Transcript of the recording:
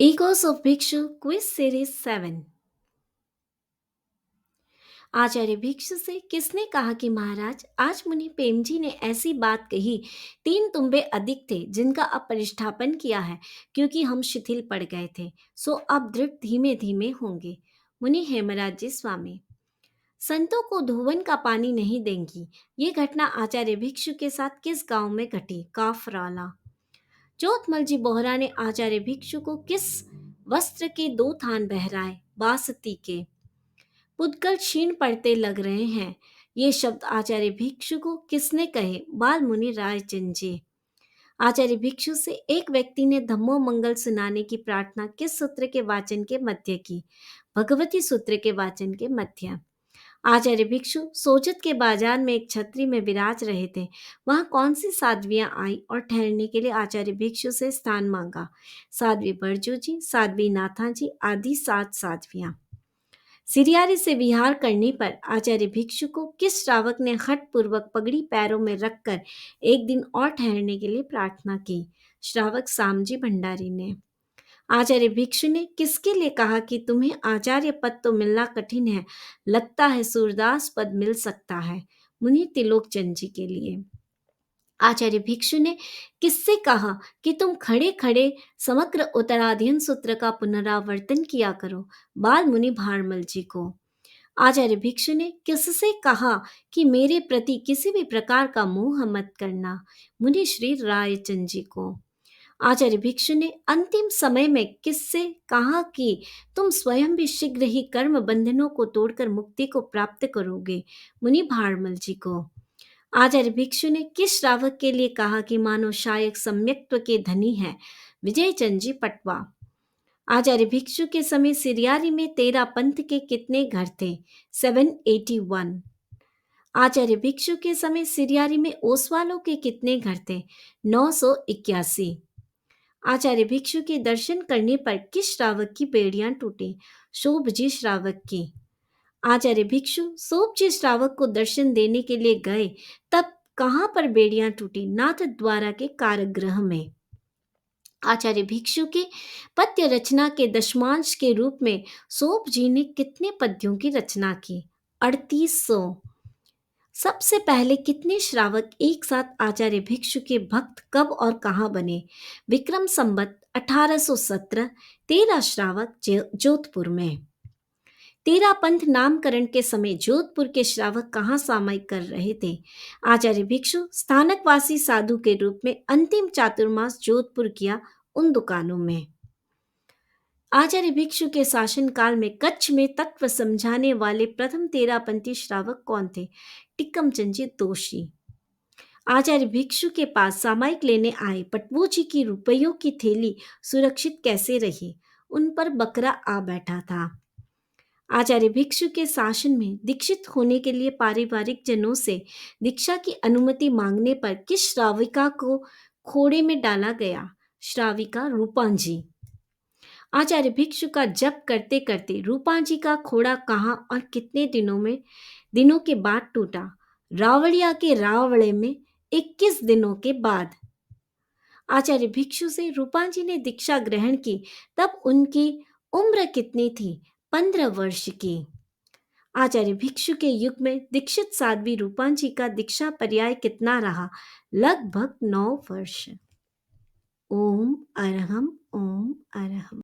Echoes of Bhikshu Quiz Series 7। आचार्य भिक्षु से किसने कहा कि महाराज, आज मुनि प्रेमजी ने ऐसी बात कही, 3 तुम्बे अधिक थे जिनका अब परिष्ठापन किया है, क्योंकि हम शिथिल पड़ गए थे, सो अब दृढ़ धीमे धीमे होंगे। मुनि हेमराज जी स्वामी। संतों को धोवन का पानी नहीं देंगी, ये घटना आचार्य भिक्षु के साथ किस गांव में घटी? काफराला। चोथमल जी बोहरा ने आचार्य भिक्षु को किस वस्त्र के 2 थान बहराए? बासती के। पुद्गल क्षीण पड़ते लग रहे हैं, ये शब्द आचार्य भिक्षु को किसने कहे? बाल मुनि रायचंद जी। आचार्य भिक्षु से एक व्यक्ति ने धम्मो मंगल सुनाने की प्रार्थना किस सूत्र के वाचन के मध्य की? भगवती सूत्र के वाचन के मध्य। आचार्य भिक्षु सोजत के बाजार में एक छत्री में विराज रहे थे। वहां कौन सी साध्वियां आई और ठहरने के लिए आचार्य भिक्षु से स्थान मांगा? साध्वी बरजू जी, साध्वी नाथा जी आदि 7 साध्वियां। सिरियारी से विहार करने पर आचार्य भिक्षु को किस श्रावक ने हठ पूर्वक पगड़ी पैरों में रखकर एक दिन और ठहरने के लिए प्रार्थना की? श्रावक सामजी भंडारी ने। आचार्य भिक्षु ने किसके लिए कहा कि तुम्हें आचार्य पद तो मिलना कठिन है, लगता है सूरदास पद मिल सकता है? मुनि त्रिलोकचंद जी के लिए। आचार्य भिक्षु ने किससे कहा कि तुम खड़े खड़े समग्र उत्तराधीन सूत्र का पुनरावर्तन किया करो? बाल मुनि भारमल जी को। आचार्य भिक्षु ने किससे कहा कि मेरे प्रति किसी भी प्रकार का मोह मत करना? मुनि श्री रायचंद जी को। आचार्य भिक्षु ने अंतिम समय में किससे कहा कि तुम स्वयं भी शीघ्र ही कर्म बंधनों को तोड़कर मुक्ति को प्राप्त करोगे? मुनि भारमल जी को। आचार्य भिक्षु ने किस श्रावक के लिए कहा कि मानो शायक सम्यक्त्व के धनी है? विजय चंद जी पटवा। आचार्य भिक्षु के समय सिरियारी में 13 पंथ के कितने घर थे? 781। आचार्य भिक्षु के समय सिरियारी में ओसवालों के कितने घर थे? 981। आचार्य भिक्षु के दर्शन करने पर किस श्रावक की बेड़ियां टूटी? शोभजी श्रावक की। आचार्य भिक्षु शोभजी श्रावक को दर्शन देने के लिए गए, तब कहाँ पर बेड़ियां टूटी? नाथ द्वारा के कारागृह में। आचार्य भिक्षु के पद्य रचना के दशमांश के रूप में शोभजी ने कितने पद्यों की रचना की? 3800। सबसे पहले कितने श्रावक एक साथ आचार्य भिक्षु के भक्त कब और कहाँ बने? विक्रम संवत 1817। 13 श्रावक जोधपुर में। 13 पंथ नामकरण के समय जोधपुर के श्रावक कहाँ सामयिक कर रहे थे? आचार्य भिक्षु स्थानकवासी साधु के रूप में अंतिम चातुर्मास जोधपुर किया, उन दुकानों में। आचार्य भिक्षु के शासन काल में कच्छ में तत्व समझाने वाले प्रथम 13 पंथी श्रावक कौन थे? टिक्कम चंद जी दोषी। आचार्य भिक्षु के पास सामयिक लेने आए पटवू जी की रुपयों की थैली सुरक्षित कैसे रही? उन पर बकरा आ बैठा था। आचार्य भिक्षु के शासन में दीक्षित होने के लिए पारिवारिक जनों से दीक्षा की अनुमति मांगने पर किस श्राविका को खोड़े में डाला गया? श्राविका रूपांजी। आचार्य भिक्षु का जप करते करते रूपांजी का खोड़ा कहाँ और कितने दिनों के बाद टूटा? रावड़िया के रावड़े में 21 दिनों के बाद। आचार्य भिक्षु से रूपांजी ने दीक्षा ग्रहण की, तब उनकी उम्र कितनी थी? 15 वर्ष की। आचार्य भिक्षु के युग में दीक्षित साध्वी रूपांजी का दीक्षा पर्याय कितना रहा? लगभग 9 वर्ष। ओम अरहम, ओम अरहम।